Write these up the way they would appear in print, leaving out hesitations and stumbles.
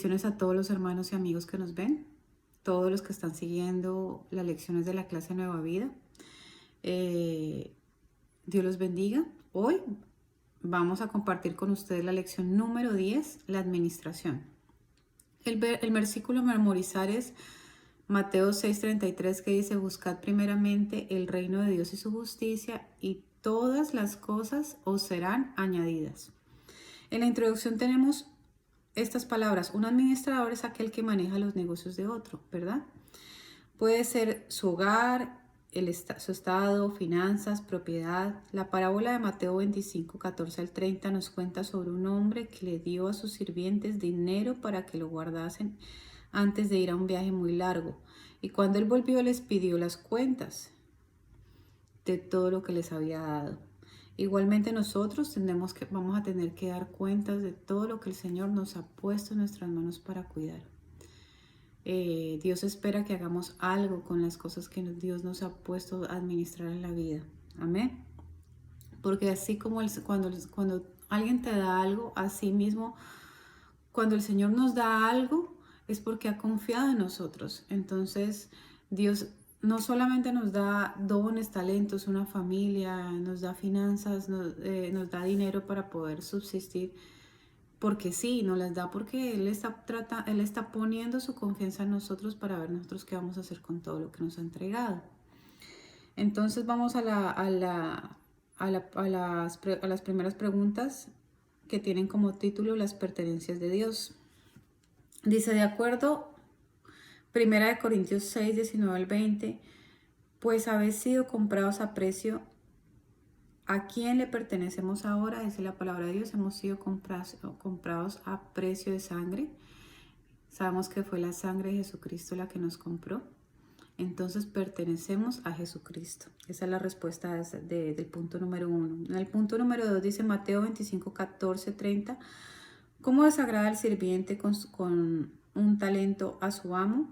Bendiciones a todos los hermanos y amigos que nos ven, todos los que están siguiendo las lecciones de la clase Nueva Vida. Dios los bendiga. Hoy vamos a compartir con ustedes la lección número 10, la administración. El versículo a memorizar es Mateo 6:33, que dice: buscad primeramente el reino de Dios y su justicia, y todas las cosas os serán añadidas. En la introducción tenemos estas palabras. Un administrador es aquel que maneja los negocios de otro, ¿verdad? Puede ser su hogar, su estado, finanzas, propiedad. La parábola de Mateo 25, 14 al 30 nos cuenta sobre un hombre que le dio a sus sirvientes dinero para que lo guardasen antes de ir a un viaje muy largo. Y cuando él volvió les pidió las cuentas de todo lo que les había dado. Igualmente nosotros vamos a tener que dar cuentas de todo lo que el Señor nos ha puesto en nuestras manos para cuidar. Dios espera que hagamos algo con las cosas que Dios nos ha puesto a administrar en la vida. Amén. Porque así como cuando alguien te da algo, así mismo, cuando el Señor nos da algo, es porque ha confiado en nosotros. Entonces, Dios no solamente nos da dones, talentos, una familia, nos da finanzas, nos da dinero para poder subsistir, porque sí, nos las da porque Él está poniendo su confianza en nosotros para ver nosotros qué vamos a hacer con todo lo que nos ha entregado. Entonces vamos a las primeras preguntas que tienen como título las pertenencias de Dios. Dice, de acuerdo, 1 Corintios 6, 19 al 20, pues habéis sido comprados a precio. ¿A quién le pertenecemos ahora? Dice la palabra de Dios, hemos sido comprados a precio de sangre. Sabemos que fue la sangre de Jesucristo la que nos compró. Entonces pertenecemos a Jesucristo. Esa es la respuesta del punto número 1. En el punto número 2 dice Mateo 25, 14, 30. ¿Cómo desagrada el sirviente con un talento a su amo?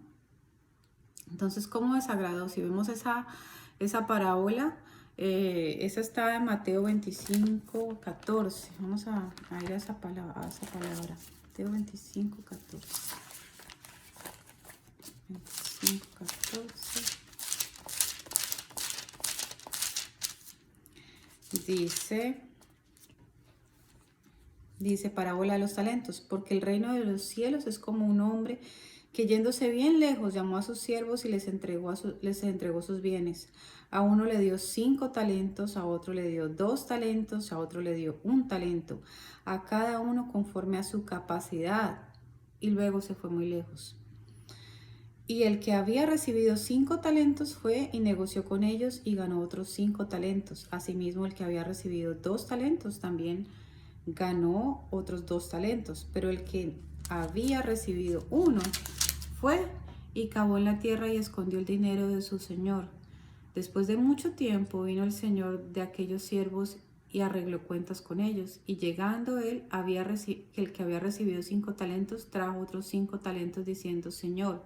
Entonces, ¿cómo desagradó? Si vemos esa parábola, esa está en Mateo 25, 14. Vamos a ir a esa palabra. Mateo 25, 14. 25, 14. Dice parábola de los talentos, porque el reino de los cielos es como un hombre que yéndose bien lejos llamó a sus siervos y les entregó sus bienes. A uno le dio 5 talentos, a otro le dio 2 talentos, a otro le dio 1 talento, a cada uno conforme a su capacidad, y luego se fue muy lejos. Y el que había recibido 5 talentos fue y negoció con ellos y ganó otros 5 talentos. Asimismo, el que había recibido 2 talentos también ganó otros 2 talentos. Pero el que había recibido 1 fue y cavó en la tierra y escondió el dinero de su señor. Después de mucho tiempo vino el señor de aquellos siervos y arregló cuentas con ellos. Y llegando él, el que había recibido 5 talentos trajo otros 5 talentos diciendo: Señor,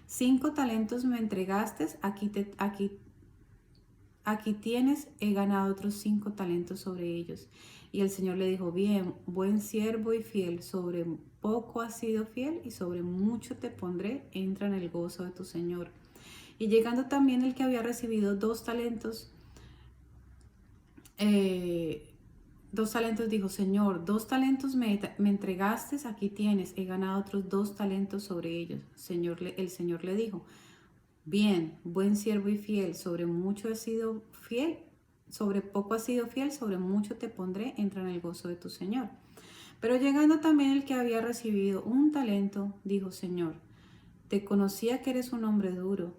5 talentos me entregaste, aquí tienes, he ganado otros 5 talentos sobre ellos. Y el Señor le dijo: bien, buen siervo y fiel, sobre poco has sido fiel y sobre mucho te pondré, entra en el gozo de tu Señor. Y llegando también el que había recibido 2 talentos, dijo: Señor, 2 talentos me entregaste, aquí tienes, he ganado otros 2 talentos sobre ellos. El Señor le dijo: bien, buen siervo y fiel, sobre mucho has sido fiel, sobre poco has sido fiel, sobre mucho te pondré, entra en el gozo de tu Señor. Pero llegando también el que había recibido 1 talento, dijo: Señor, te conocía que eres un hombre duro,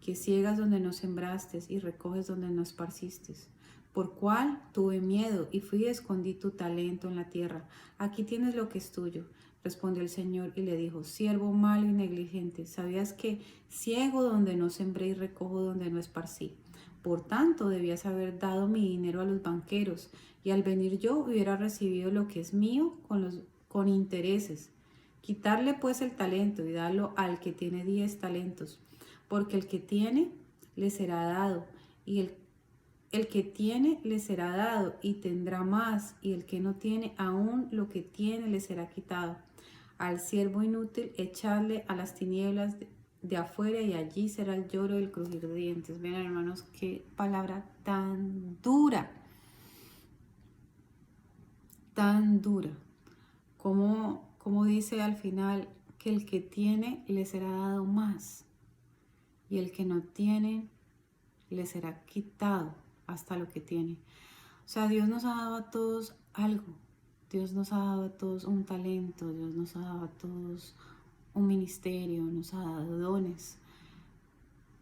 que ciegas donde no sembraste y recoges donde no esparciste. Por cual tuve miedo y fui y escondí tu talento en la tierra. Aquí tienes lo que es tuyo. Respondió el Señor y le dijo: siervo malo y negligente, ¿sabías que ciego donde no sembré y recojo donde no esparcí? Por tanto, debías haber dado mi dinero a los banqueros, y al venir yo hubiera recibido lo que es mío con intereses. Quitarle pues el talento y darlo al que tiene 10 talentos, porque el que tiene le será dado, y el que tiene le será dado y tendrá más, y el que no tiene, aún lo que tiene le será quitado. al siervo inútil, echarle a las tinieblas de afuera y allí será el lloro y el crujir de dientes. Vean, hermanos, qué palabra tan dura, tan dura. Como dice al final que el que tiene le será dado más y el que no tiene le será quitado hasta lo que tiene. O sea, Dios nos ha dado a todos algo. Dios nos ha dado a todos un talento. Dios nos ha dado a todos un ministerio. Nos ha dado dones.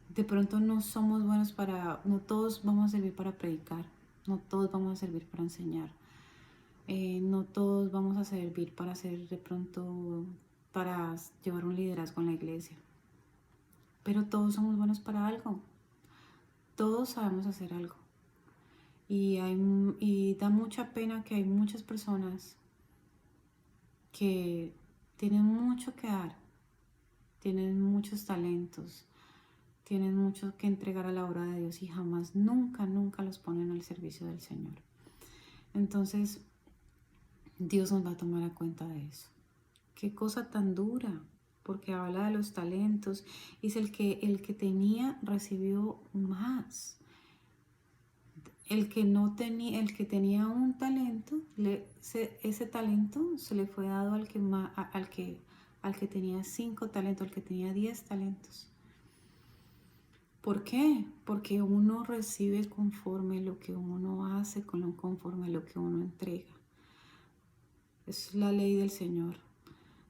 De pronto no somos buenos no todos vamos a servir para predicar. No todos vamos a servir para enseñar. No todos vamos a servir para hacer de pronto, para llevar un liderazgo en la iglesia. Pero todos somos buenos para algo. Todos sabemos hacer algo. Y da mucha pena que hay muchas personas que tienen mucho que dar, tienen muchos talentos, tienen mucho que entregar a la obra de Dios y jamás, nunca los ponen al servicio del Señor. Entonces, Dios nos va a tomar a cuenta de eso. Qué cosa tan dura, porque habla de los talentos. Dice el que tenía recibió más. El que tenía un talento, ese talento se le fue dado al que tenía 5 talentos, al que tenía 10 talentos. ¿Por qué? Porque uno recibe conforme lo que uno hace, conforme lo que uno entrega. Es la ley del Señor.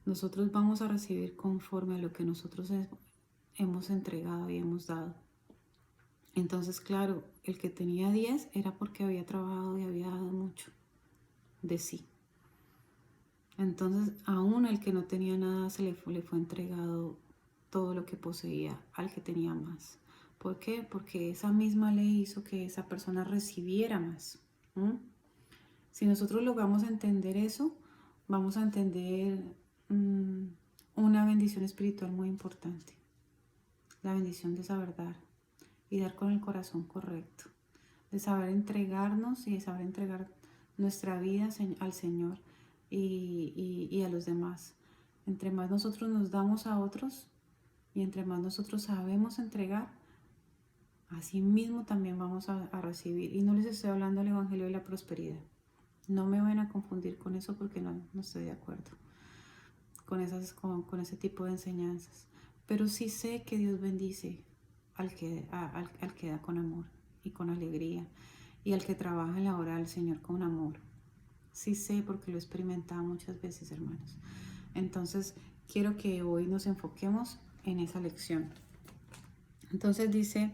Nosotros vamos a recibir conforme a lo que nosotros hemos entregado y hemos dado. Entonces, claro, el que tenía 10 era porque había trabajado y había dado mucho de sí. Entonces, aún el que no tenía nada le fue entregado todo lo que poseía al que tenía más. ¿Por qué? Porque esa misma ley hizo que esa persona recibiera más. Si nosotros logramos entender eso, vamos a entender una bendición espiritual muy importante. La bendición de saber dar y dar con el corazón correcto, de saber entregarnos y de saber entregar nuestra vida al Señor y a los demás. Entre más nosotros nos damos a otros y entre más nosotros sabemos entregar, así mismo también vamos a recibir. Y no les estoy hablando del Evangelio de la prosperidad. No me van a confundir con eso porque no estoy de acuerdo con ese tipo de enseñanzas. Pero sí sé que Dios bendice al que da con amor y con alegría y al que trabaja en la obra del Señor con amor. Sí sé porque lo he experimentado muchas veces, hermanos. Entonces, quiero que hoy nos enfoquemos en esa lección. Entonces dice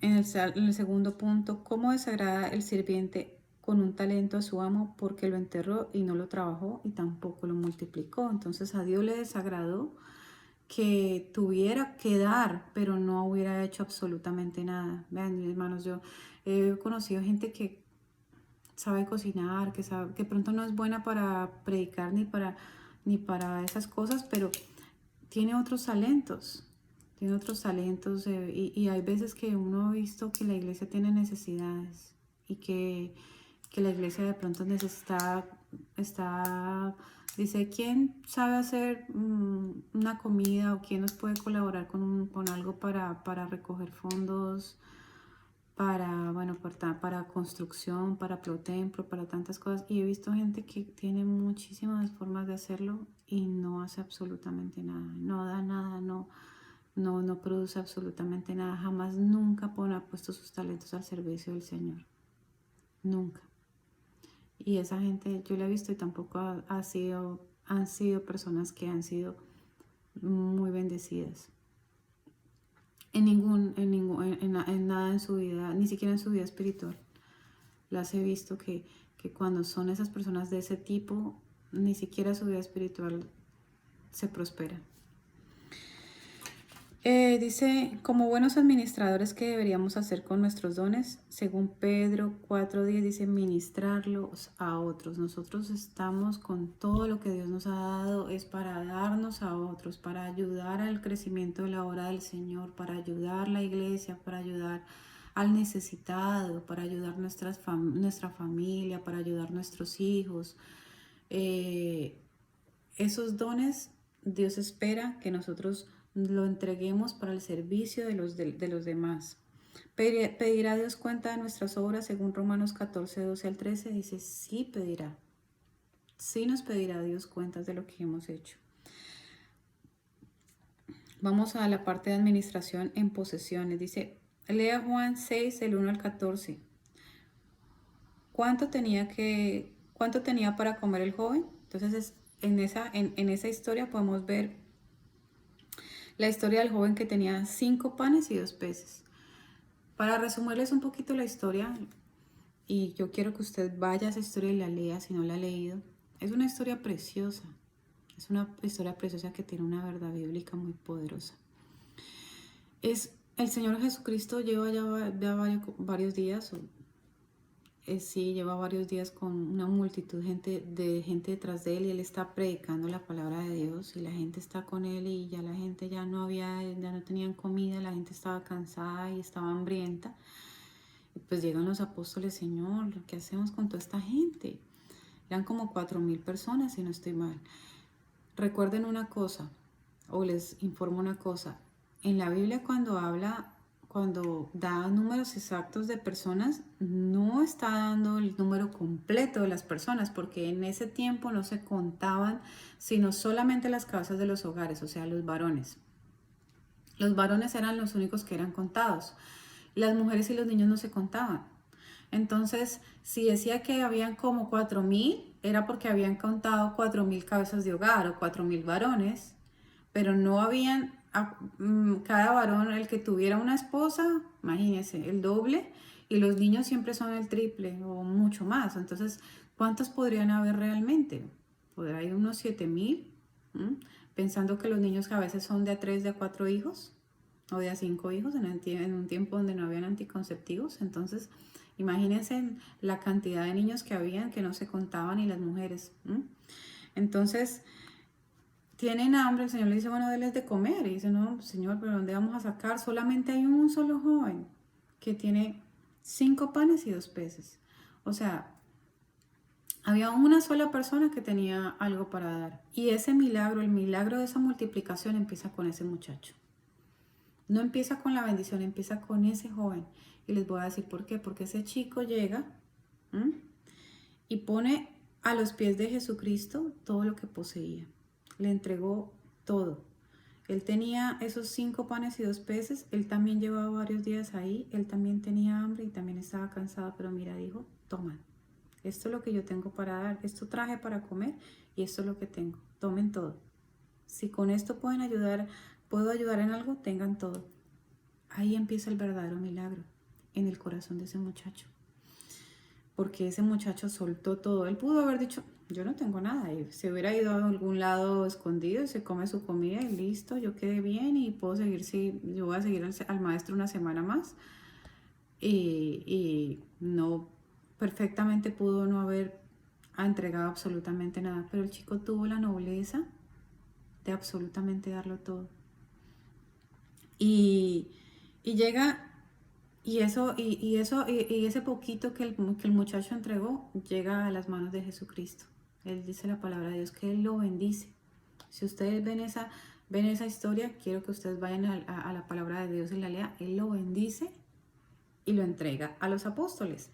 en el segundo punto, ¿cómo desagrada el sirviente con un talento a su amo porque lo enterró y no lo trabajó y tampoco lo multiplicó? Entonces a Dios le desagradó que tuviera que dar, pero no hubiera hecho absolutamente nada. Vean, mis hermanos, yo he conocido gente que sabe cocinar, que pronto no es buena para predicar ni para esas cosas, pero tiene otros talentos. Y hay veces que uno ha visto que la iglesia tiene necesidades y que la iglesia de pronto dice, ¿quién sabe hacer una comida o quién nos puede colaborar con algo para recoger fondos, para construcción, para Protemplo, para tantas cosas? Y he visto gente que tiene muchísimas formas de hacerlo y no hace absolutamente nada, no da nada, no produce absolutamente nada, jamás, nunca ha puesto sus talentos al servicio del Señor, nunca. Y esa gente yo la he visto y tampoco han sido personas que han sido muy bendecidas en nada en su vida, ni siquiera en su vida espiritual. Las he visto que cuando son esas personas de ese tipo, ni siquiera su vida espiritual se prospera. Dice, como buenos administradores, ¿qué deberíamos hacer con nuestros dones? Según Pedro 4:10 dice, ministrarlos a otros. Nosotros estamos con todo lo que Dios nos ha dado, es para darnos a otros, para ayudar al crecimiento de la obra del Señor, para ayudar a la iglesia, para ayudar al necesitado, para ayudar nuestra familia, para ayudar a nuestros hijos. Esos dones Dios espera que nosotros lo entreguemos para el servicio de los demás. ¿Pedirá Dios cuenta de nuestras obras? Según Romanos 14, 12 al 13, dice, sí pedirá. Sí nos pedirá Dios cuentas de lo que hemos hecho. Vamos a la parte de administración en posesiones. Dice, lea Juan 6, del 1 al 14. ¿Cuánto tenía para comer el joven? Entonces, en esa historia podemos ver la historia del joven que tenía 5 panes y 2 peces. Para resumirles un poquito la historia, y yo quiero que usted vaya a esa historia y la lea si no la ha leído. Es una historia preciosa. Es una historia preciosa que tiene una verdad bíblica muy poderosa. El Señor Jesucristo lleva ya varios días, sí, lleva varios días con una multitud de gente detrás de él, y él está predicando la palabra de Dios, y la gente está con él, y ya la gente ya no tenían comida, la gente estaba cansada y estaba hambrienta. Y pues llegan los apóstoles, Señor, ¿qué hacemos con toda esta gente? Eran como 4,000 personas, si no estoy mal. Recuerden una cosa, o les informo una cosa. En la Biblia cuando da números exactos de personas, no está dando el número completo de las personas, porque en ese tiempo no se contaban sino solamente las cabezas de los hogares, o sea, los varones. Los varones eran los únicos que eran contados. Las mujeres y los niños no se contaban. Entonces, si decía que habían como 4,000, era porque habían contado 4,000 cabezas de hogar o 4,000 varones, pero no habían, cada varón, el que tuviera una esposa, imagínense, el doble, y los niños siempre son el triple o mucho más. Entonces, ¿cuántos podrían haber realmente? Podría haber unos 7,000, pensando que los niños a veces son de a 3, de a 4 hijos o de a 5 hijos en un tiempo donde no habían anticonceptivos. Entonces, imagínense la cantidad de niños que habían que no se contaban, y las mujeres. Entonces, tienen hambre, el Señor le dice, bueno, denles de comer. Y dice, no, Señor, pero ¿dónde vamos a sacar? Solamente hay un solo joven que tiene 5 panes y 2 peces. O sea, había una sola persona que tenía algo para dar. Y ese milagro, el milagro de esa multiplicación empieza con ese muchacho. No empieza con la bendición, empieza con ese joven. Y les voy a decir por qué. Porque ese chico llega y pone a los pies de Jesucristo todo lo que poseía. Le entregó todo. Él tenía esos 5 panes y 2 peces. Él también llevaba varios días ahí. Él también tenía hambre y también estaba cansado. Pero mira, dijo, toman. Esto es lo que yo tengo para dar. Esto traje para comer y esto es lo que tengo. Tomen todo. Si con esto puedo ayudar en algo, tengan todo. Ahí empieza el verdadero milagro en el corazón de ese muchacho. Porque ese muchacho soltó todo. Él pudo haber dicho, yo no tengo nada. Y se hubiera ido a algún lado escondido, se come su comida y listo, yo quedé bien y puedo seguir, yo voy a seguir al maestro una semana más. Y no, perfectamente pudo no haber entregado absolutamente nada. Pero el chico tuvo la nobleza de absolutamente darlo todo. Y llega, y ese poquito que el muchacho entregó llega a las manos de Jesucristo. Él dice la palabra de Dios que Él lo bendice. Si ustedes ven esa historia, quiero que ustedes vayan a la palabra de Dios y la lean. Él lo bendice y lo entrega a los apóstoles.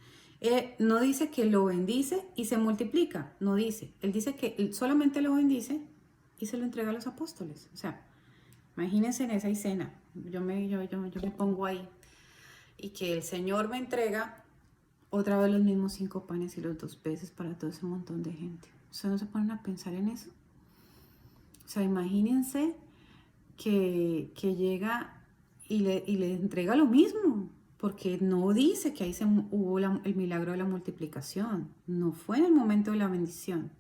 No dice que lo bendice y se multiplica, no dice. Él dice que él solamente lo bendice y se lo entrega a los apóstoles. O sea, imagínense en esa escena. Yo me pongo ahí. Y que el Señor me entrega otra vez los mismos 5 panes y los 2 peces para todo ese montón de gente. ¿Ustedes no se ponen a pensar en eso? O sea, imagínense que llega y le entrega lo mismo. Porque no dice que ahí hubo el milagro de la multiplicación. No fue en el momento de la bendición.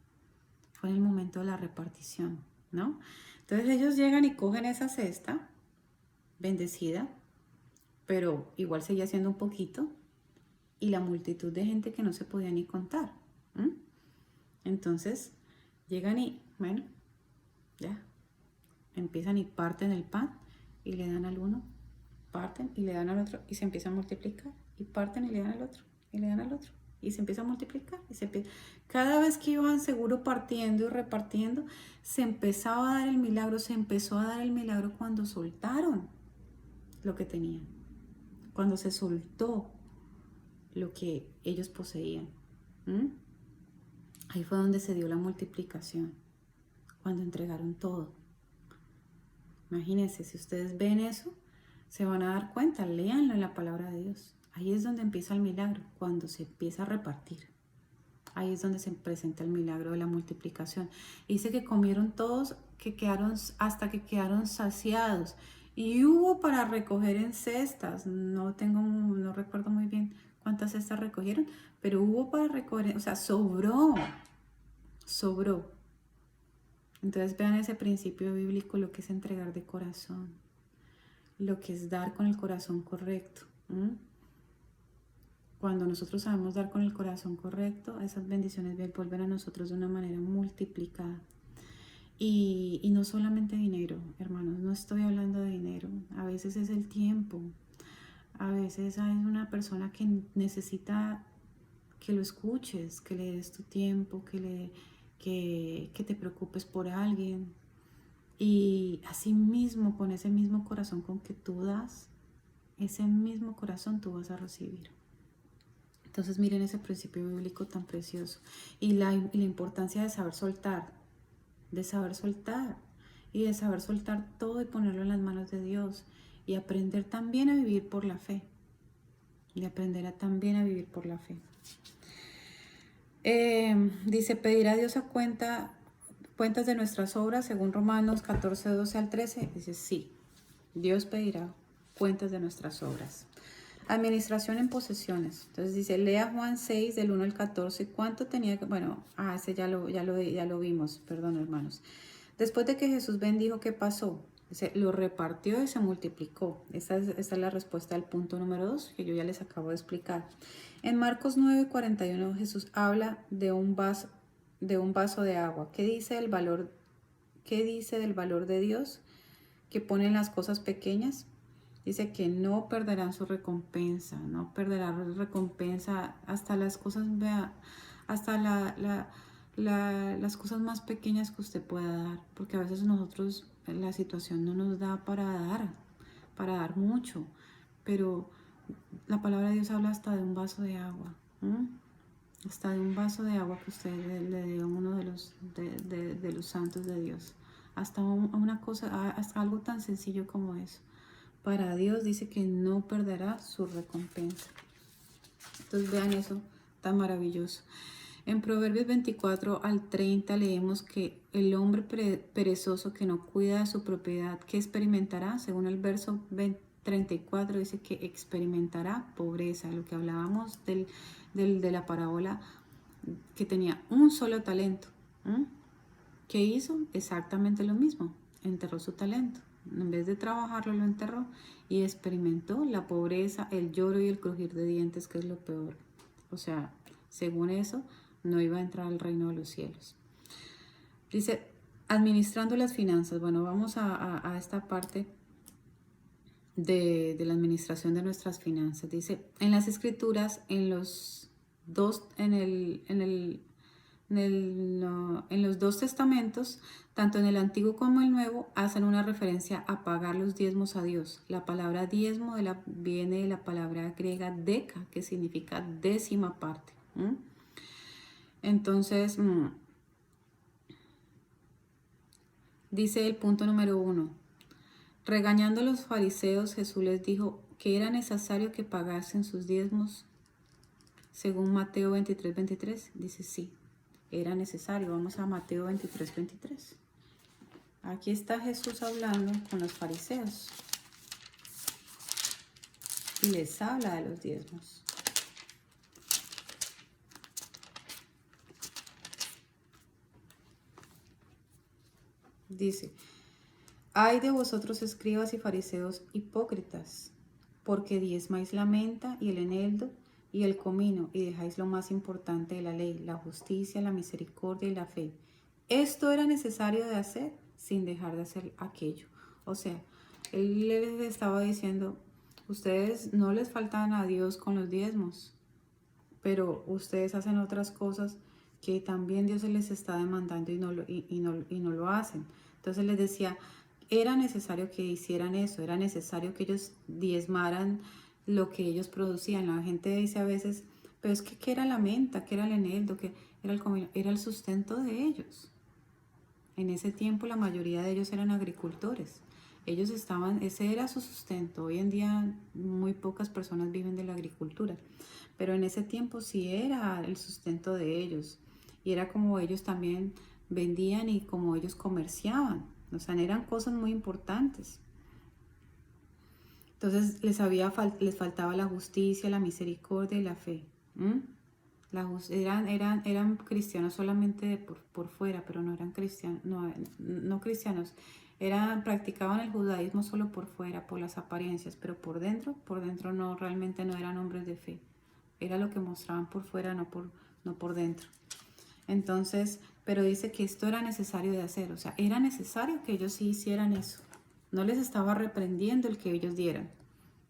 Fue en el momento de la repartición, ¿no? Entonces ellos llegan y cogen esa cesta bendecida, pero igual seguía siendo un poquito, y la multitud de gente que no se podía ni contar. Entonces llegan y, bueno, ya, empiezan y parten el pan y le dan al uno, parten y le dan al otro y se empieza a multiplicar, y parten y le dan al otro y le dan al otro. y se empieza a multiplicar. Cada vez que iban seguro partiendo y repartiendo, se empezaba a dar el milagro, se empezó a dar el milagro cuando soltaron lo que tenían, cuando se soltó lo que ellos poseían. Ahí fue donde se dio la multiplicación, cuando entregaron todo. Imagínense, si ustedes ven eso, se van a dar cuenta, léanlo en la palabra de Dios. Ahí es donde empieza el milagro, cuando se empieza a repartir. Ahí es donde se presenta el milagro de la multiplicación. Dice que comieron todos, hasta que quedaron saciados. Y hubo para recoger en cestas. No recuerdo muy bien cuántas cestas recogieron, pero hubo para recoger, o sea, sobró. Entonces vean ese principio bíblico, lo que es entregar de corazón, lo que es dar con el corazón correcto. Cuando nosotros sabemos dar con el corazón correcto, esas bendiciones vuelven a nosotros de una manera multiplicada. Y no solamente dinero, hermanos, no estoy hablando de dinero. A veces es el tiempo. A veces hay una persona que necesita que lo escuches, que le des tu tiempo, que te preocupes por alguien. Y así mismo, con ese mismo corazón con que tú das, ese mismo corazón tú vas a recibir. Entonces miren ese principio bíblico tan precioso. Y la importancia de saber soltar. Y de saber soltar todo y ponerlo en las manos de Dios. Y aprender también a vivir por la fe. Dice, pedir a Dios cuentas de nuestras obras, según Romanos 14, 12 al 13. Dice, sí, Dios pedirá cuentas de nuestras obras. Administración en posesiones. Entonces dice, lea Juan 6, del 1 al 14. ¿Cuánto tenía que...? Bueno, ese ya lo vimos, perdón, hermanos. Después de que Jesús bendijo, ¿qué pasó? Dice, lo repartió y se multiplicó. Esta es la respuesta al punto número 2, que yo ya les acabo de explicar. En Marcos 9, 41, Jesús habla de un vaso de agua. ¿Qué dice del valor de Dios que pone en las cosas pequeñas? Dice que no perderán su recompensa, no perderán recompensa hasta las cosas, hasta las cosas más pequeñas que usted pueda dar, porque a veces nosotros la situación no nos da para dar mucho, pero la palabra de Dios habla hasta de un vaso de agua, hasta de un vaso de agua que usted le dé a uno de los santos de Dios, hasta hasta algo tan sencillo como eso. Para Dios dice que no perderá su recompensa. Entonces vean eso tan maravilloso. En Proverbios 24 al 30 leemos que el hombre perezoso que no cuida de su propiedad, ¿qué experimentará? Según el verso 34 dice que experimentará pobreza. Lo que hablábamos de la parábola que tenía un solo talento. ¿Qué hizo? Exactamente lo mismo. Enterró su talento. En vez de trabajarlo, lo enterró y experimentó la pobreza, el lloro y el crujir de dientes, que es lo peor. O sea, según eso, no iba a entrar al reino de los cielos. Dice, administrando las finanzas. Bueno, vamos a esta parte de la administración de nuestras finanzas. Dice, en las escrituras, en los dos testamentos, tanto en el Antiguo como el Nuevo, hacen una referencia a pagar los diezmos a Dios. La palabra diezmo viene de la palabra griega deca, que significa décima parte. Entonces, dice el punto número 1. Regañando a los fariseos, Jesús les dijo que era necesario que pagasen sus diezmos. Según Mateo 23, 23, dice sí. Era necesario. Vamos a Mateo 23, 23. Aquí está Jesús hablando con los fariseos y les habla de los diezmos. Dice, ay de vosotros escribas y fariseos hipócritas, porque diezmáis la menta y el eneldo y el comino, y dejáis lo más importante de la ley, la justicia, la misericordia y la fe. Esto era necesario de hacer sin dejar de hacer aquello. O sea, él les estaba diciendo, ustedes no les faltan a Dios con los diezmos, pero ustedes hacen otras cosas que también Dios les está demandando y no lo hacen. Entonces les decía, era necesario que hicieran eso, era necesario que ellos diezmaran lo que ellos producían. La gente dice a veces, pero es que ¿qué era la menta? ¿Qué era el eneldo? ¿Qué era el comino? Era el sustento de ellos. En ese tiempo la mayoría de ellos eran agricultores. Ellos estaban, ese era su sustento. Hoy en día muy pocas personas viven de la agricultura, pero en ese tiempo sí era el sustento de ellos. Y era como ellos también vendían y como ellos comerciaban. O sea, eran cosas muy importantes. Entonces les faltaba la justicia, la misericordia y la fe. Eran cristianos solamente por fuera, pero no eran cristianos, no cristianos. Practicaban el judaísmo solo por fuera, por las apariencias, pero por dentro no, realmente no eran hombres de fe. Era lo que mostraban por fuera, no por dentro. Entonces, pero dice que esto era necesario de hacer, o sea, era necesario que ellos sí hicieran eso. No les estaba reprendiendo el que ellos dieran,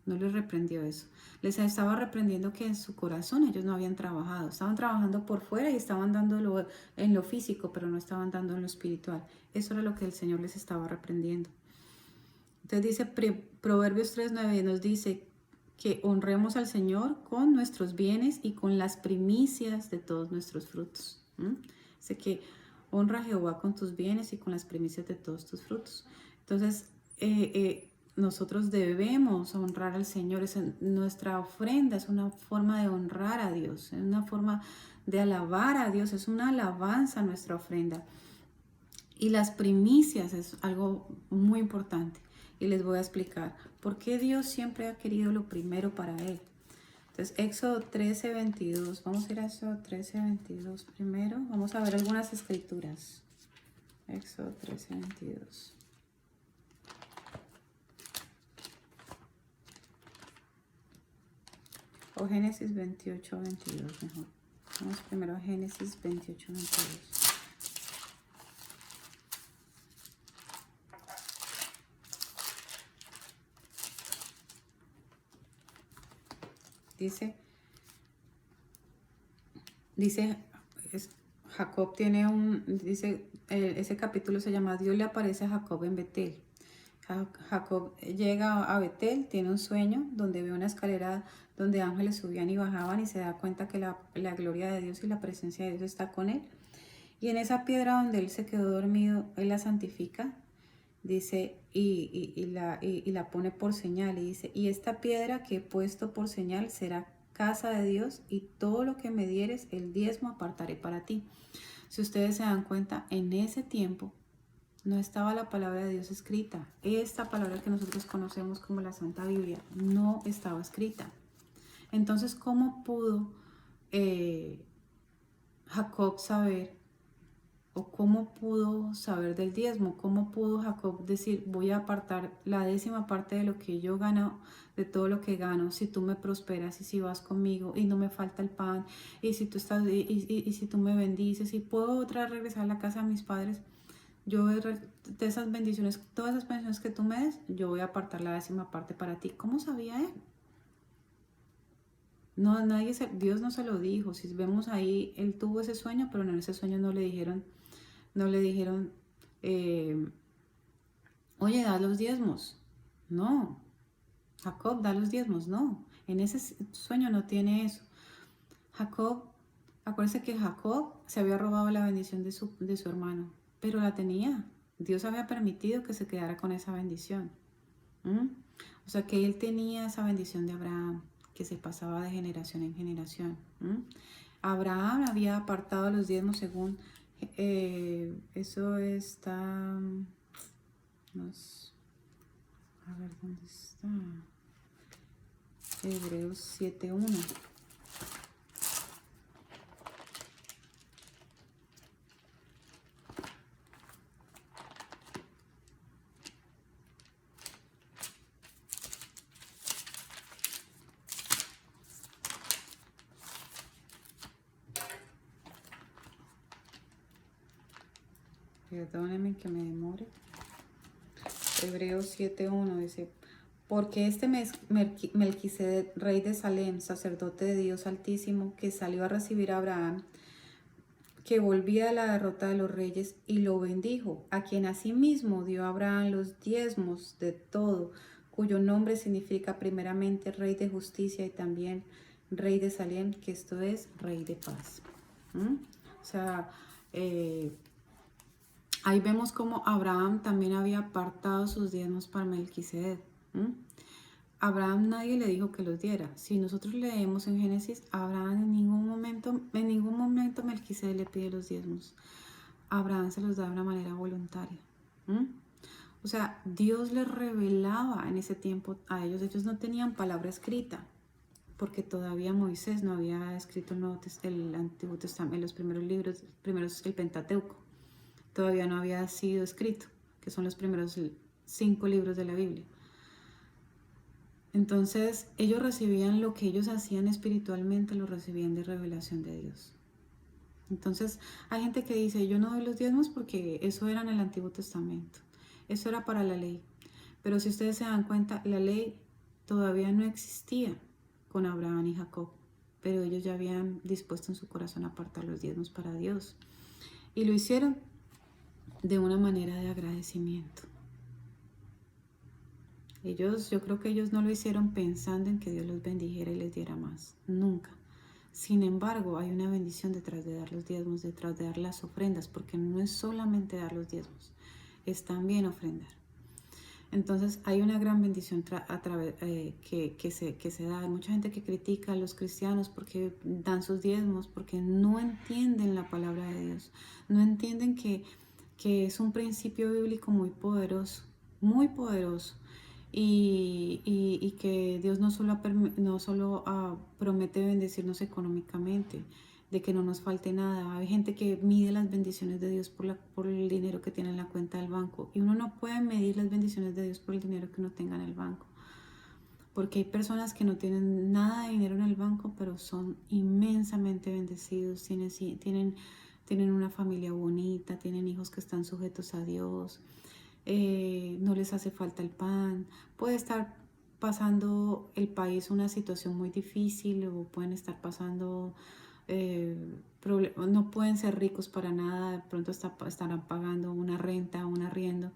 no les reprendió eso. Les estaba reprendiendo que en su corazón ellos no habían trabajado, estaban trabajando por fuera y estaban dándolo en lo físico, pero no estaban dando en lo espiritual. Eso era lo que el Señor les estaba reprendiendo. Entonces dice, Proverbios 3:9 nos dice que honremos al Señor con nuestros bienes y con las primicias de todos nuestros frutos. Dice que honra a Jehová con tus bienes y con las primicias de todos tus frutos. Entonces, nosotros debemos honrar al Señor. Nuestra ofrenda es una forma de honrar a Dios, es una forma de alabar a Dios, es una alabanza a nuestra ofrenda. Y las primicias es algo muy importante. Y les voy a explicar por qué Dios siempre ha querido lo primero para Él. Entonces, Éxodo 13:22. Vamos a ir a Éxodo 13:22 primero. Vamos a ver algunas escrituras. Éxodo 13:22. O Génesis 28:22 mejor. Vamos primero a Génesis 28:22. Dice, Jacob ese capítulo se llama Dios le aparece a Jacob en Betel. Jacob llega a Betel, tiene un sueño donde ve una escalera donde ángeles subían y bajaban y se da cuenta que la gloria de Dios y la presencia de Dios está con él. Y en esa piedra donde él se quedó dormido, él la santifica, dice, y la pone por señal, y dice, y esta piedra que he puesto por señal será casa de Dios, y todo lo que me dieres, el diezmo apartaré para ti. Si ustedes se dan cuenta, en ese tiempo no estaba la palabra de Dios escrita. Esta palabra que nosotros conocemos como la Santa Biblia no estaba escrita. Entonces, ¿cómo pudo Jacob saber, o cómo pudo saber del diezmo? ¿Cómo pudo Jacob decir, voy a apartar la 10ª parte de lo que yo gano, de todo lo que gano, si tú me prosperas y si vas conmigo y no me falta el pan, y si tú estás y si tú me bendices y puedo otra vez regresar a la casa de mis padres? Yo de esas bendiciones, todas esas bendiciones que tú me des, yo voy a apartar la 10ª parte para ti. ¿Cómo sabía él? No, Dios no se lo dijo. Si vemos ahí, él tuvo ese sueño, pero en ese sueño no le dijeron, oye, da los diezmos. No. Jacob, da los diezmos. No. En ese sueño no tiene eso. Jacob, acuérdense que Jacob se había robado la bendición de su hermano, pero la tenía. Dios había permitido que se quedara con esa bendición. O sea que él tenía esa bendición de Abraham, que se pasaba de generación en generación. Abraham había apartado los diezmos según, eso está, a ver dónde está, Hebreos 7:1. Perdónenme que me demore. Hebreos 7:1 dice, Porque este Melquisedec, rey de Salem, sacerdote de Dios Altísimo, que salió a recibir a Abraham, que volvía de la derrota de los reyes, y lo bendijo, a quien asimismo dio a Abraham los diezmos de todo, cuyo nombre significa primeramente rey de justicia y también rey de Salem, que esto es rey de paz. O sea, ahí vemos como Abraham también había apartado sus diezmos para Melquisedec. Abraham nadie le dijo que los diera. Si nosotros leemos en Génesis, Abraham en ningún momento Melquisedec le pide los diezmos. Abraham se los da de una manera voluntaria. O sea, Dios les revelaba en ese tiempo a ellos. Ellos no tenían palabra escrita, porque todavía Moisés no había escrito el Antiguo Testamento, los primeros libros, el Pentateuco. Todavía no había sido escrito, que son los primeros 5 libros de la Biblia. Entonces, ellos recibían lo que ellos hacían espiritualmente, lo recibían de revelación de Dios. Entonces, hay gente que dice, yo no doy los diezmos porque eso era en el Antiguo Testamento. Eso era para la ley. Pero si ustedes se dan cuenta, la ley todavía no existía con Abraham y Jacob. Pero ellos ya habían dispuesto en su corazón a apartar los diezmos para Dios. Y lo hicieron de una manera de agradecimiento. Yo creo que ellos no lo hicieron pensando en que Dios los bendijera y les diera más. Nunca. Sin embargo, hay una bendición detrás de dar los diezmos, detrás de dar las ofrendas, porque no es solamente dar los diezmos, es también ofrendar. Entonces, hay una gran bendición que se da. Hay mucha gente que critica a los cristianos porque dan sus diezmos, porque no entienden la palabra de Dios. No entienden que es un principio bíblico muy poderoso, muy poderoso. Y que Dios no solo promete bendecirnos económicamente, de que no nos falte nada. Hay gente que mide las bendiciones de Dios por el dinero que tiene en la cuenta del banco. Y uno no puede medir las bendiciones de Dios por el dinero que uno tenga en el banco. Porque hay personas que no tienen nada de dinero en el banco, pero son inmensamente bendecidos. Tienen una familia bonita, tienen hijos que están sujetos a Dios. No les hace falta el pan. Puede estar pasando el país una situación muy difícil, o pueden estar pasando no pueden ser ricos para nada, de pronto estarán pagando una renta, un arriendo,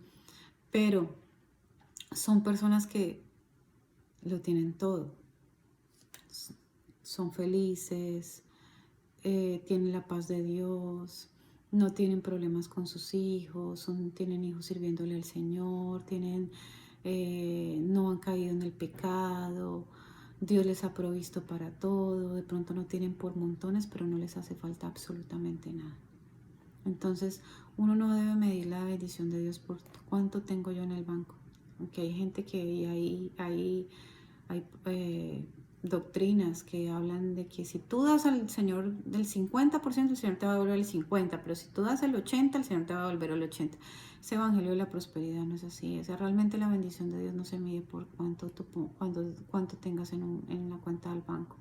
pero son personas que lo tienen todo, son felices, tienen la paz de Dios, no tienen problemas con sus hijos, tienen hijos sirviéndole al Señor, no han caído en el pecado, Dios les ha provisto para todo, de pronto no tienen por montones, pero no les hace falta absolutamente nada. Entonces, uno no debe medir la bendición de Dios por cuánto tengo yo en el banco. Aunque hay gente que hay doctrinas que hablan de que si tú das al Señor del 50%, el Señor te va a devolver el 50%, pero si tú das el 80%, el Señor te va a devolver el 80%. Ese evangelio de la prosperidad no es así. O sea, realmente la bendición de Dios no se mide por cuánto tengas en la cuenta del banco.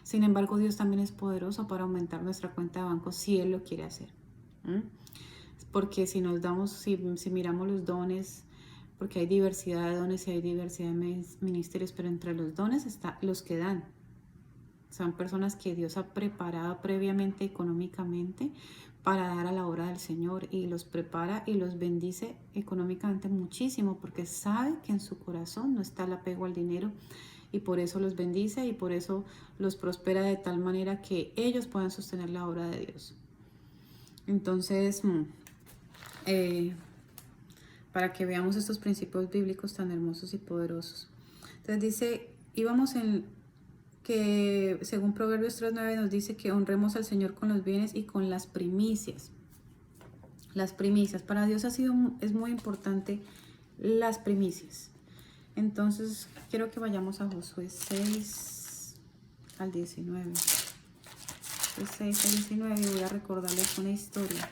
Sin embargo, Dios también es poderoso para aumentar nuestra cuenta de banco si Él lo quiere hacer. Porque si miramos los dones, porque hay diversidad de dones y hay diversidad de ministerios, pero entre los dones están los que dan. Son personas que Dios ha preparado previamente económicamente para dar a la obra del Señor, y los prepara y los bendice económicamente muchísimo, porque sabe que en su corazón no está el apego al dinero, y por eso los bendice y por eso los prospera de tal manera que ellos puedan sostener la obra de Dios. Entonces, para que veamos estos principios bíblicos tan hermosos y poderosos. Entonces dice, íbamos en que según Proverbios 3:9 nos dice que honremos al Señor con los bienes y con las primicias. Las primicias, para Dios es muy importante las primicias. Entonces, quiero que vayamos a Josué 6 al 19. De 6 al 19, y voy a recordarles una historia,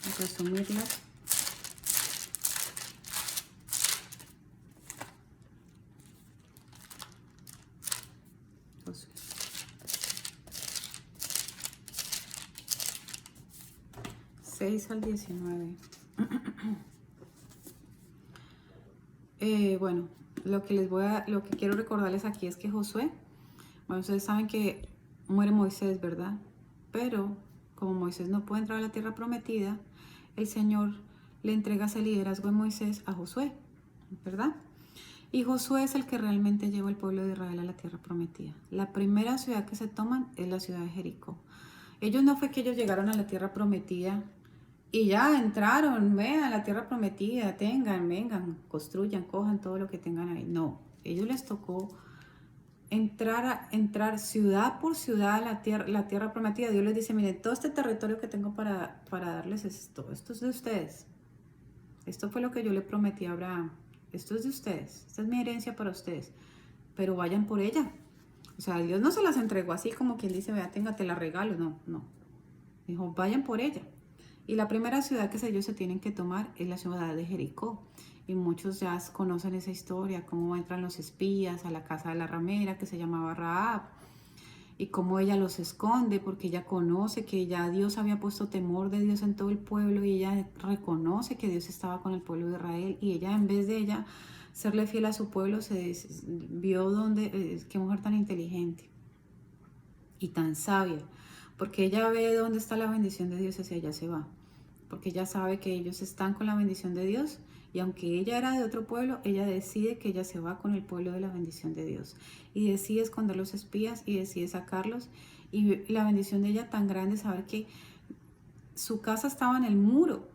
a resumirla. Josué 6 al 19. Bueno, lo que quiero recordarles aquí es que Josué, bueno, ustedes saben que muere Moisés, ¿verdad? Pero como Moisés no puede entrar a la tierra prometida, el Señor le entrega ese liderazgo de Moisés a Josué, ¿verdad? Y Josué es el que realmente lleva al pueblo de Israel a la tierra prometida. La primera ciudad que se toman es la ciudad de Jericó. Ellos no fue que ellos llegaron a la tierra prometida y ya entraron, vean, a la tierra prometida, vengan, construyan, cojan todo lo que tengan ahí. No, ellos les tocó entrar ciudad por ciudad a la tierra prometida. Dios les dice, miren, todo este territorio que tengo para darles esto es de ustedes. Esto fue lo que yo le prometí a Abraham. Esto es de ustedes. Esta es mi herencia para ustedes. Pero vayan por ella. O sea, Dios no se las entregó así como quien dice, vea, te la regalo. No, no. Dijo, vayan por ella. Y la primera ciudad que ellos se tienen que tomar es la ciudad de Jericó. Y muchos ya conocen esa historia, cómo entran los espías a la casa de la ramera que se llamaba Rahab. Y cómo ella los esconde, porque ella conoce que ya Dios había puesto temor de Dios en todo el pueblo y ella reconoce que Dios estaba con el pueblo de Israel y ella, en vez de ella serle fiel a su pueblo, se vio qué mujer tan inteligente y tan sabia, porque ella ve dónde está la bendición de Dios, hacia allá se va, porque ella sabe que ellos están con la bendición de Dios. Y aunque ella era de otro pueblo, ella decide que ella se va con el pueblo de la bendición de Dios. Y decide esconder los espías y decide sacarlos. Y la bendición de ella tan grande, saber que su casa estaba en el muro.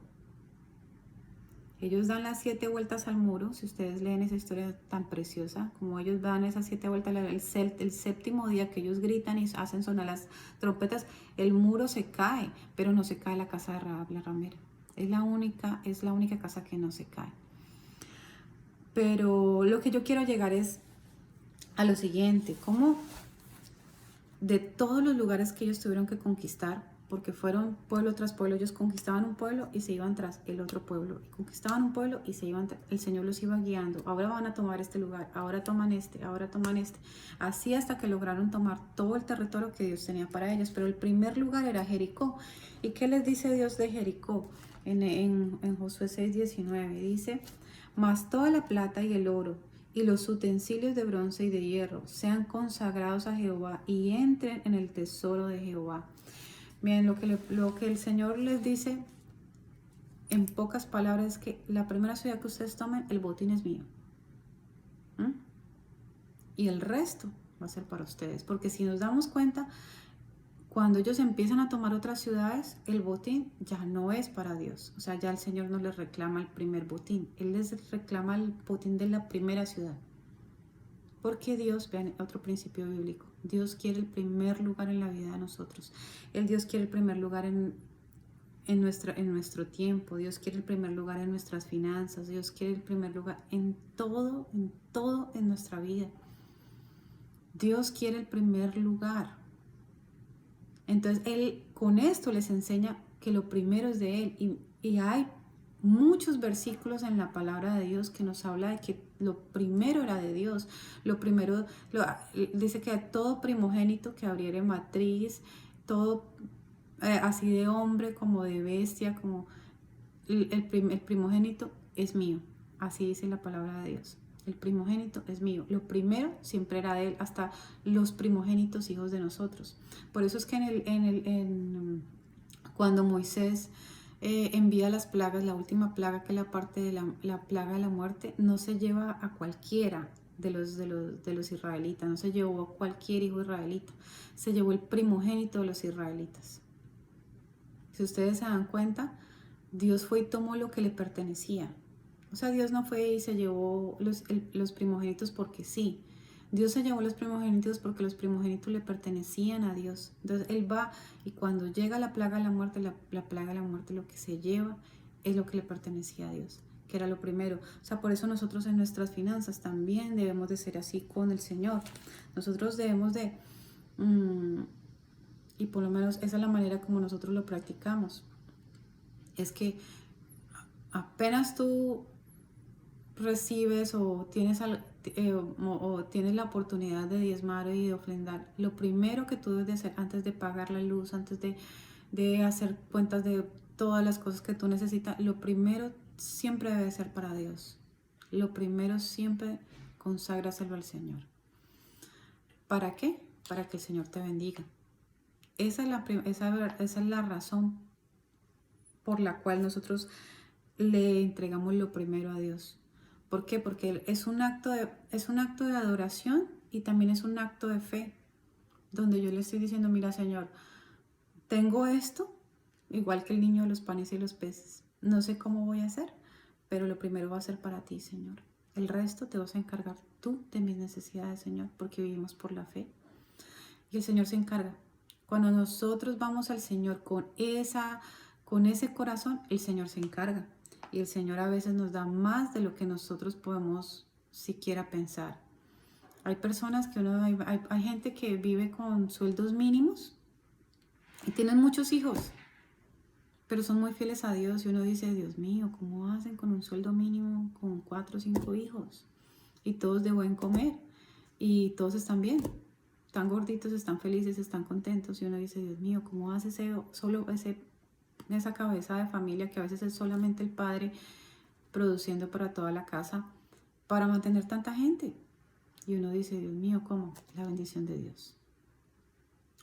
Ellos dan las 7 vueltas al muro. Si ustedes leen esa historia tan preciosa, como ellos dan esas 7 vueltas, el séptimo día que ellos gritan y hacen sonar las trompetas, el muro se cae, pero no se cae la casa de Rahab la ramera. Es la única casa que no se cae. Pero lo que yo quiero llegar es a lo siguiente, cómo de todos los lugares que ellos tuvieron que conquistar, porque fueron pueblo tras pueblo, ellos conquistaban un pueblo y se iban tras el otro pueblo, y conquistaban un pueblo y se iban, el Señor los iba guiando, ahora van a tomar este lugar, ahora toman este, así hasta que lograron tomar todo el territorio que Dios tenía para ellos. Pero el primer lugar era Jericó. ¿Y qué les dice Dios de Jericó? En Josué 6:19 dice, mas toda la plata y el oro y los utensilios de bronce y de hierro sean consagrados a Jehová y entren en el tesoro de Jehová. Bien, lo que el Señor les dice en pocas palabras es que la primera ciudad que ustedes tomen, el botín es mío. Y el resto va a ser para ustedes. Porque si nos damos cuenta, cuando ellos empiezan a tomar otras ciudades, el botín ya no es para Dios. O sea, ya el Señor no les reclama el primer botín. Él les reclama el botín de la primera ciudad. Porque Dios, vean otro principio bíblico, Dios quiere el primer lugar en la vida de nosotros. Dios quiere el primer lugar en nuestro tiempo. Dios quiere el primer lugar en nuestras finanzas. Dios quiere el primer lugar en todo en nuestra vida. Dios quiere el primer lugar. Entonces, Él con esto les enseña que lo primero es de Él. Y hay muchos versículos en la palabra de Dios que nos habla de que lo primero era de Dios. Dice que todo primogénito que abriere matriz, todo así de hombre como de bestia, como el primogénito es mío. Así dice la palabra de Dios. El primogénito es mío. Lo primero siempre era de Él, hasta los primogénitos hijos de nosotros. Por eso es que cuando Moisés envía las plagas, la última plaga, que es la parte de la plaga de la muerte, no se lleva a cualquiera de los israelitas, no se llevó a cualquier hijo israelita, se llevó el primogénito de los israelitas. Si ustedes se dan cuenta, Dios fue y tomó lo que le pertenecía. O sea, Dios no fue y se llevó los primogénitos porque sí. Dios se llevó los primogénitos porque los primogénitos le pertenecían a Dios. Entonces Él va y cuando llega la plaga de la muerte, la plaga de la muerte lo que se lleva es lo que le pertenecía a Dios, que era lo primero. O sea, por eso nosotros en nuestras finanzas también debemos de ser así con el Señor. Nosotros debemos de... y por lo menos esa es la manera como nosotros lo practicamos. Es que apenas tú recibes o tienes la oportunidad de diezmar y de ofrendar, lo primero que tú debes de hacer antes de pagar la luz, antes de hacer cuentas de todas las cosas que tú necesitas, lo primero siempre debe ser para Dios. Lo primero siempre conságraselo al Señor. ¿Para qué? Para que el Señor te bendiga. Esa es la razón por la cual nosotros le entregamos lo primero a Dios. ¿Por qué? Porque es un acto de adoración y también es un acto de fe, donde yo le estoy diciendo, mira, Señor, tengo esto, igual que el niño de los panes y los peces. No sé cómo voy a hacer, pero lo primero va a ser para ti, Señor. El resto te vas a encargar tú de mis necesidades, Señor, porque vivimos por la fe. Y el Señor se encarga. Cuando nosotros vamos al Señor con ese corazón, el Señor se encarga. Y el Señor a veces nos da más de lo que nosotros podemos siquiera pensar. Hay personas hay gente que vive con sueldos mínimos y tienen muchos hijos, pero son muy fieles a Dios. Y uno dice, Dios mío, ¿cómo hacen con un sueldo mínimo con 4 o 5 hijos? Y todos de buen comer. Y todos están bien. Están gorditos, están felices, están contentos. Y uno dice, Dios mío, ¿cómo hace esa cabeza de familia que a veces es solamente el padre produciendo para toda la casa para mantener tanta gente? Y uno dice, Dios mío, ¿cómo? La bendición de Dios.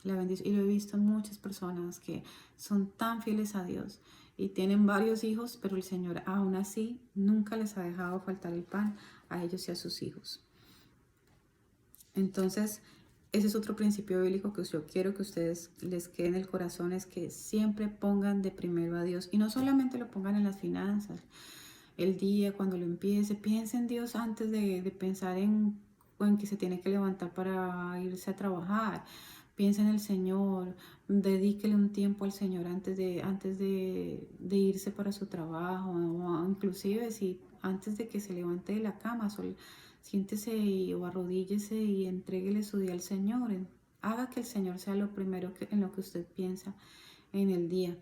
La bendición. Y lo he visto en muchas personas que son tan fieles a Dios y tienen varios hijos, pero el Señor aún así nunca les ha dejado faltar el pan a ellos y a sus hijos. Entonces, ese es otro principio bíblico que yo quiero que ustedes les quede en el corazón, es que siempre pongan de primero a Dios. Y no solamente lo pongan en las finanzas. El día, cuando lo empiece, piensen en Dios antes de pensar en que se tiene que levantar para irse a trabajar. Piensa en el Señor, dedíquele un tiempo al Señor antes de irse para su trabajo, o inclusive si antes de que se levante de la cama, siéntese o arrodíllese y entréguele su día al Señor. Haga que el Señor sea lo primero en lo que usted piensa en el día.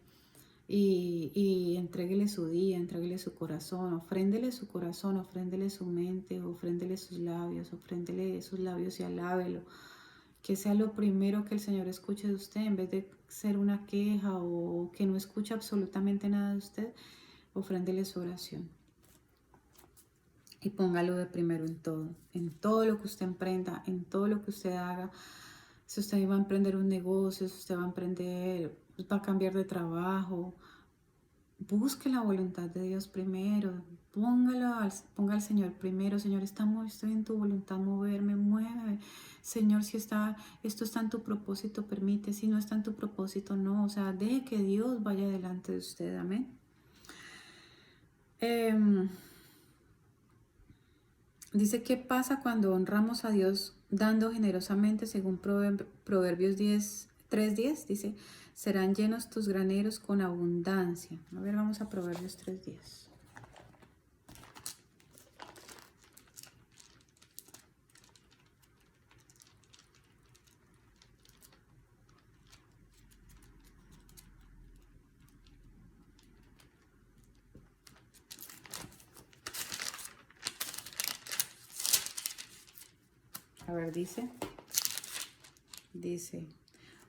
Y entréguele su día, entréguele su corazón, ofréndele su corazón, ofréndele su mente, ofréndele sus labios y alábelo. Que sea lo primero que el Señor escuche de usted, en vez de ser una queja o que no escuche absolutamente nada de usted, ofréndele su oración. Y póngalo de primero en todo lo que usted emprenda, en todo lo que usted haga. Si usted va a emprender un negocio, si usted va a cambiar de trabajo, busque la voluntad de Dios primero, ponga al Señor primero. Señor, estoy en tu voluntad, moverme, muéveme. Señor, si esto está en tu propósito, permite. Si no está en tu propósito, no. O sea, deje que Dios vaya delante de usted. Amén. Dice, ¿qué pasa cuando honramos a Dios dando generosamente? Según Proverbios 3:10, dice, serán llenos tus graneros con abundancia. A ver, vamos a Proverbios 3:10. A ver, dice,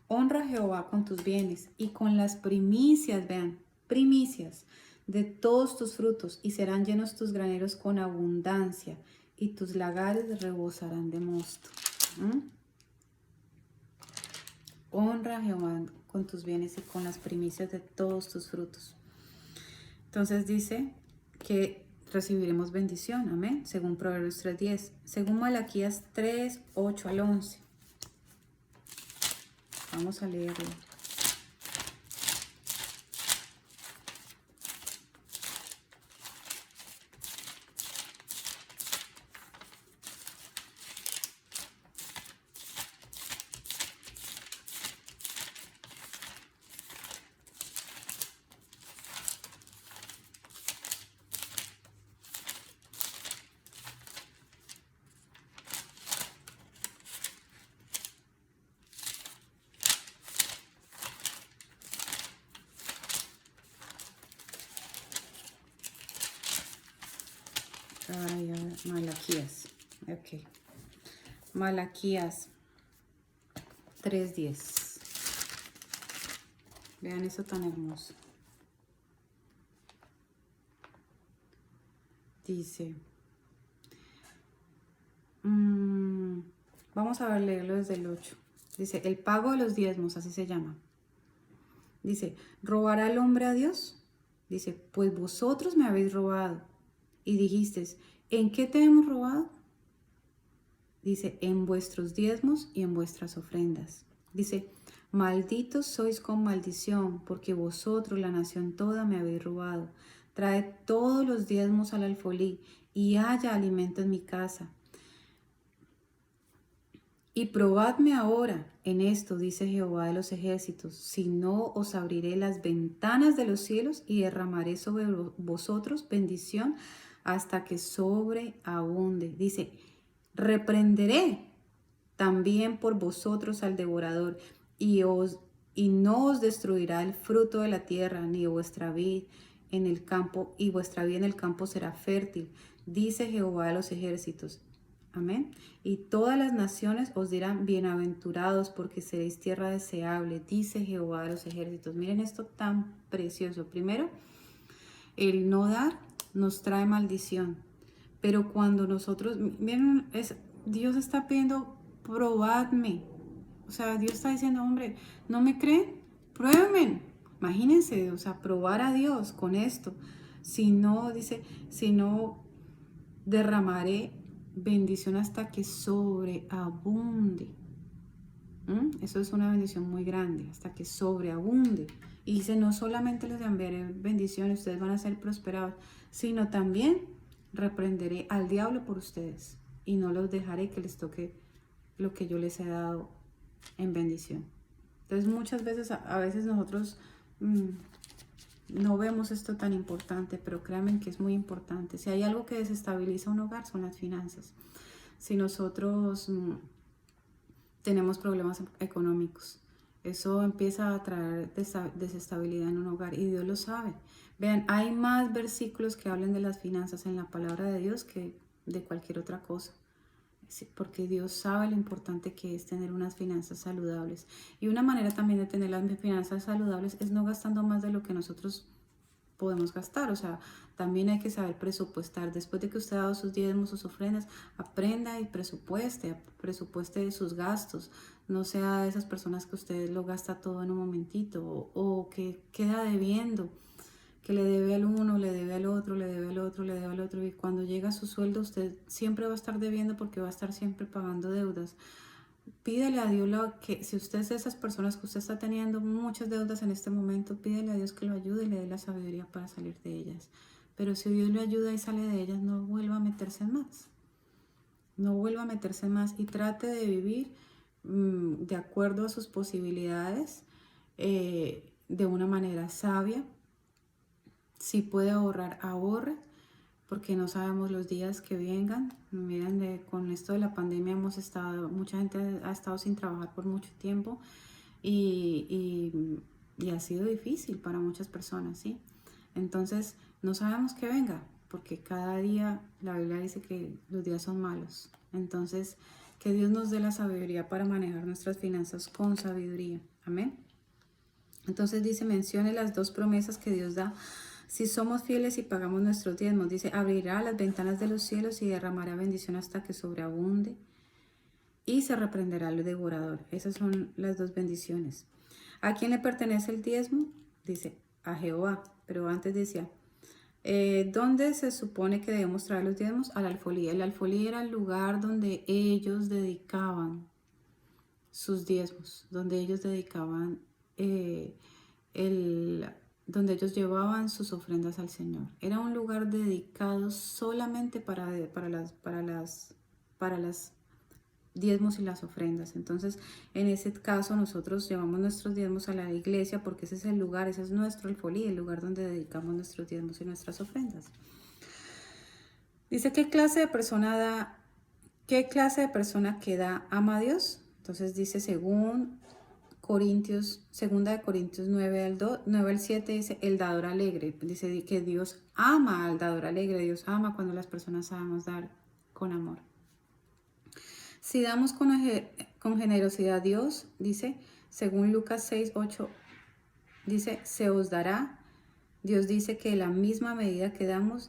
honra a Jehová con tus bienes y con las primicias, vean, primicias de todos tus frutos, y serán llenos tus graneros con abundancia, y tus lagares rebosarán de mosto. Honra a Jehová con tus bienes y con las primicias de todos tus frutos. Entonces dice que recibiremos bendición, amén, según Proverbios 3:10, según Malaquías 3:8 al 11. Vamos a leerlo. Malaquías. Ok. Malaquías 3:10. Vean eso tan hermoso. Dice, Vamos a ver, leerlo desde el 8. Dice, el pago de los diezmos, así se llama. Dice, ¿robará el hombre a Dios? Dice, pues vosotros me habéis robado. Y dijisteis, ¿en qué te hemos robado? Dice, en vuestros diezmos y en vuestras ofrendas. Dice, malditos sois con maldición, porque vosotros, la nación toda, me habéis robado. Traed todos los diezmos al alfolí, y haya alimento en mi casa. Y probadme ahora en esto, dice Jehová de los ejércitos, si no os abriré las ventanas de los cielos y derramaré sobre vosotros bendición hasta que sobreabunde. Dice, reprenderé también por vosotros al devorador y no os destruirá el fruto de la tierra, ni vuestra vid en el campo, y vuestra vid en el campo será fértil, dice Jehová de los ejércitos. Amén. Y todas las naciones os dirán, bienaventurados, porque seréis tierra deseable, dice Jehová de los ejércitos. Miren esto tan precioso. Primero, el no dar nos trae maldición. Pero cuando nosotros, miren, Dios está pidiendo, probadme. O sea, Dios está diciendo, hombre, ¿no me creen? Pruébenme. Imagínense, o sea, probar a Dios con esto. Si no, dice, si no, derramaré bendición hasta que sobreabunde. Eso es una bendición muy grande, hasta que sobreabunde. Y dice, no solamente les enviaré bendiciones, ustedes van a ser prosperados, sino también reprenderé al diablo por ustedes y no los dejaré que les toque lo que yo les he dado en bendición. Entonces muchas veces, a veces nosotros no vemos esto tan importante, pero créanme que es muy importante. Si hay algo que desestabiliza un hogar son las finanzas. Si nosotros tenemos problemas económicos, eso empieza a traer desestabilidad en un hogar y Dios lo sabe. Vean, hay más versículos que hablan de las finanzas en la palabra de Dios que de cualquier otra cosa. Porque Dios sabe lo importante que es tener unas finanzas saludables. Y una manera también de tener las finanzas saludables es no gastando más de lo que nosotros podemos gastar. O sea, también hay que saber presupuestar. Después de que usted ha dado sus diezmos, sus ofrendas, aprenda y presupueste sus gastos. No sea de esas personas que usted lo gasta todo en un momentito o que queda debiendo, que le debe al uno, le debe al otro, le debe al otro, le debe al otro, y cuando llega su sueldo usted siempre va a estar debiendo porque va a estar siempre pagando deudas. Pídele a Dios que si usted es de esas personas que usted está teniendo muchas deudas en este momento, pídele a Dios que lo ayude y le dé la sabiduría para salir de ellas. Pero si Dios le ayuda y sale de ellas, no vuelva a meterse en más. No vuelva a meterse en más y trate de vivir de acuerdo a sus posibilidades, de una manera sabia. Si puede ahorrar, ahorre, porque no sabemos los días que vengan. Miren, con esto de la pandemia mucha gente ha estado sin trabajar por mucho tiempo y ha sido difícil para muchas personas, ¿sí? Entonces, no sabemos qué venga, porque cada día la Biblia dice que los días son malos. Entonces, que Dios nos dé la sabiduría para manejar nuestras finanzas con sabiduría. Amén. Entonces dice, mencione las dos promesas que Dios da. Si somos fieles y pagamos nuestros diezmos, dice, abrirá las ventanas de los cielos y derramará bendición hasta que sobreabunde y se reprenderá al devorador. Esas son las dos bendiciones. ¿A quién le pertenece el diezmo? Dice, a Jehová. Pero antes decía, ¿dónde se supone que debemos traer los diezmos? Al alfolí. El alfolí era el lugar donde ellos dedicaban sus diezmos, donde ellos dedicaban donde ellos llevaban sus ofrendas al Señor. Era un lugar dedicado solamente para las diezmos y las ofrendas. Entonces, en ese caso, nosotros llevamos nuestros diezmos a la iglesia porque ese es el lugar, ese es nuestro alfolí, el lugar donde dedicamos nuestros diezmos y nuestras ofrendas. Dice, ¿qué clase de persona que da ama a Dios? Entonces dice, segunda de Corintios 9 al 7, dice, el dador alegre. Dice que Dios ama al dador alegre. Dios ama cuando las personas sabemos dar con amor. Si damos con generosidad a Dios, dice, según Lucas 6:8, dice, se os dará. Dios dice que la misma medida que damos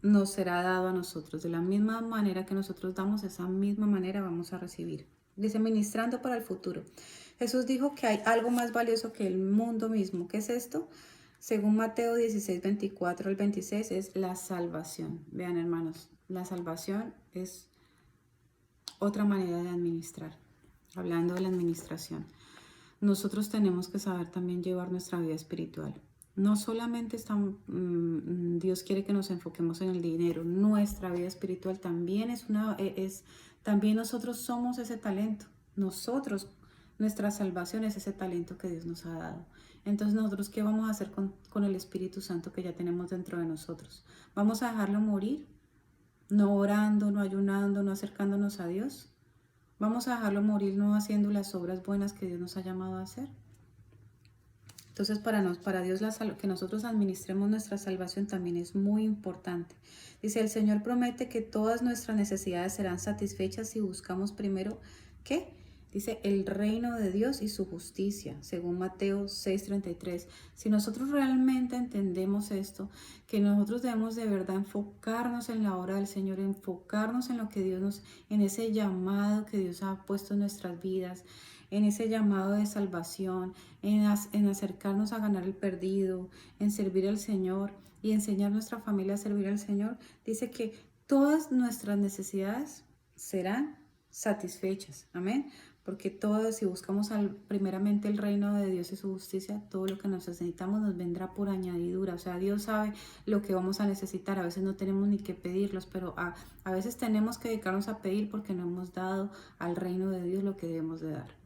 nos será dado a nosotros. De la misma manera que nosotros damos, esa misma manera vamos a recibir. Dice, ministrando para el futuro. Jesús dijo que hay algo más valioso que el mundo mismo. ¿Qué es esto? Según Mateo 16, 24 al 26, es la salvación. Vean, hermanos, la salvación es otra manera de administrar. Hablando de la administración, nosotros tenemos que saber también llevar nuestra vida espiritual. No solamente Dios quiere que nos enfoquemos en el dinero, nuestra vida espiritual también también nosotros somos ese talento. Nuestra salvación es ese talento que Dios nos ha dado. Entonces, nosotros, ¿qué vamos a hacer con el Espíritu Santo que ya tenemos dentro de nosotros? ¿Vamos a dejarlo morir? No orando, no ayunando, no acercándonos a Dios. Vamos a dejarlo morir no haciendo las obras buenas que Dios nos ha llamado a hacer. Entonces, para Dios, que nosotros administremos nuestra salvación también es muy importante. Dice, el Señor promete que todas nuestras necesidades serán satisfechas si buscamos primero, ¿qué? Dice, el reino de Dios y su justicia, según Mateo 6:33. Si nosotros realmente entendemos esto, que nosotros debemos de verdad enfocarnos en la obra del Señor, enfocarnos en lo que en ese llamado que Dios ha puesto en nuestras vidas, en ese llamado de salvación, en acercarnos a ganar el perdido, en servir al Señor y enseñar a nuestra familia a servir al Señor, dice que todas nuestras necesidades serán satisfechas. Amén. Porque si buscamos primeramente el reino de Dios y su justicia, todo lo que nos necesitamos nos vendrá por añadidura. O sea, Dios sabe lo que vamos a necesitar. A veces no tenemos ni que pedirlos, pero a veces tenemos que dedicarnos a pedir porque no hemos dado al reino de Dios lo que debemos de dar.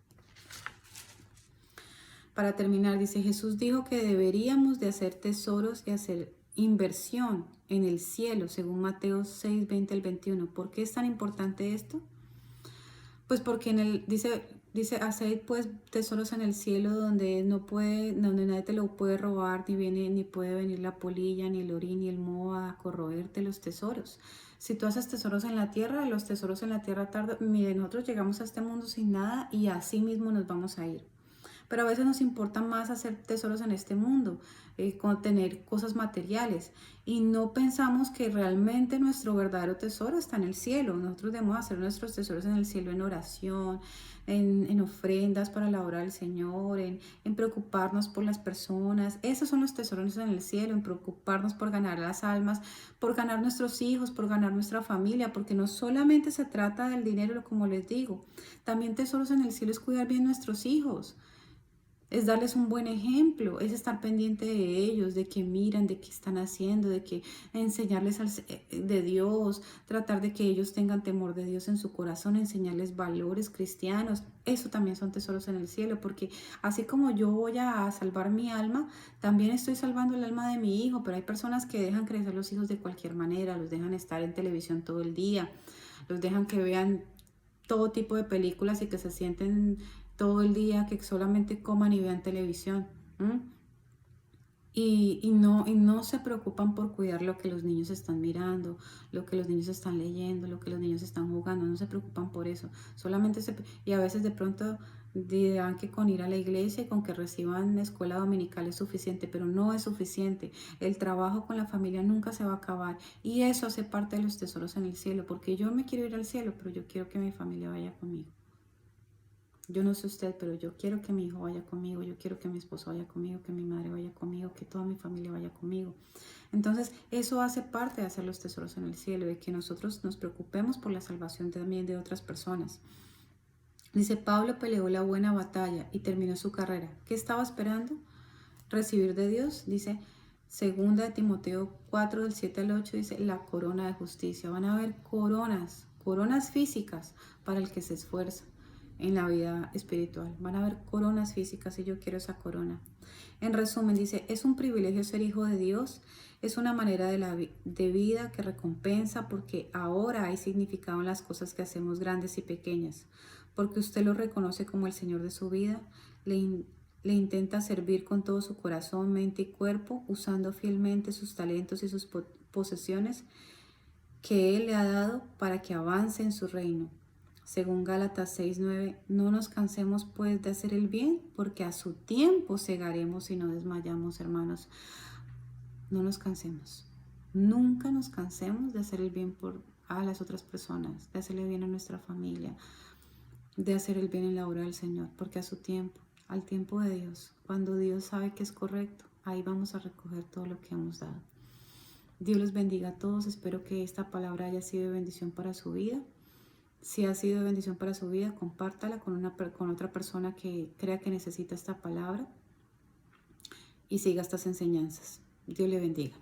Para terminar, dice, Jesús dijo que deberíamos de hacer tesoros y hacer inversión en el cielo, según Mateo 6, 20 al 21. ¿Por qué es tan importante esto? Pues porque dice, haced pues tesoros en el cielo donde donde nadie te lo puede robar, ni puede venir la polilla, ni el orín, ni el moho a corroerte los tesoros. Si tú haces tesoros en la tierra, los tesoros en la tierra tardan. Mire, nosotros llegamos a este mundo sin nada y así mismo nos vamos a ir. Pero a veces nos importa más hacer tesoros en este mundo, con tener cosas materiales. Y no pensamos que realmente nuestro verdadero tesoro está en el cielo. Nosotros debemos hacer nuestros tesoros en el cielo en oración, en ofrendas para la obra del Señor, en preocuparnos por las personas. Esos son los tesoros en el cielo, en preocuparnos por ganar las almas, por ganar nuestros hijos, por ganar nuestra familia, porque no solamente se trata del dinero, como les digo. También tesoros en el cielo es cuidar bien nuestros hijos. Es darles un buen ejemplo, es estar pendiente de ellos, de qué miran, de qué están haciendo, de que enseñarles de Dios, tratar de que ellos tengan temor de Dios en su corazón, enseñarles valores cristianos. Eso también son tesoros en el cielo, porque así como yo voy a salvar mi alma, también estoy salvando el alma de mi hijo, pero hay personas que dejan crecer los hijos de cualquier manera, los dejan estar en televisión todo el día, los dejan que vean todo tipo de películas y que se sienten todo el día, que solamente coman y vean televisión. Y no se preocupan por cuidar lo que los niños están mirando, lo que los niños están leyendo, lo que los niños están jugando. No se preocupan por eso. Y a veces de pronto dirán que con ir a la iglesia y con que reciban escuela dominical es suficiente, pero no es suficiente. El trabajo con la familia nunca se va a acabar. Y eso hace parte de los tesoros en el cielo, porque yo me quiero ir al cielo, pero yo quiero que mi familia vaya conmigo. Yo no sé usted, pero yo quiero que mi hijo vaya conmigo, yo quiero que mi esposo vaya conmigo, que mi madre vaya conmigo, que toda mi familia vaya conmigo. Entonces, eso hace parte de hacer los tesoros en el cielo, de que nosotros nos preocupemos por la salvación también de otras personas. Dice, Pablo peleó la buena batalla y terminó su carrera. ¿Qué estaba esperando? Recibir de Dios, dice, segunda de Timoteo 4, del 7 al 8, dice, la corona de justicia. Van a haber coronas físicas para el que se esfuerza en la vida espiritual. Van a haber coronas físicas y yo quiero esa corona. En resumen, dice, es un privilegio ser hijo de Dios, es una manera de vida que recompensa porque ahora hay significado en las cosas que hacemos grandes y pequeñas, porque usted lo reconoce como el Señor de su vida, le intenta servir con todo su corazón, mente y cuerpo, usando fielmente sus talentos y sus posesiones que Él le ha dado para que avance en su reino. Según Gálatas 6:9, no nos cansemos pues de hacer el bien, porque a su tiempo segaremos y no desmayamos, hermanos. No nos cansemos. Nunca nos cansemos de hacer el bien a las otras personas, de hacerle bien a nuestra familia, de hacer el bien en la obra del Señor, porque a su tiempo, al tiempo de Dios, cuando Dios sabe que es correcto, ahí vamos a recoger todo lo que hemos dado. Dios los bendiga a todos. Espero que esta palabra haya sido de bendición para su vida. Si ha sido de bendición para su vida, compártala con otra persona que crea que necesita esta palabra y siga estas enseñanzas. Dios le bendiga.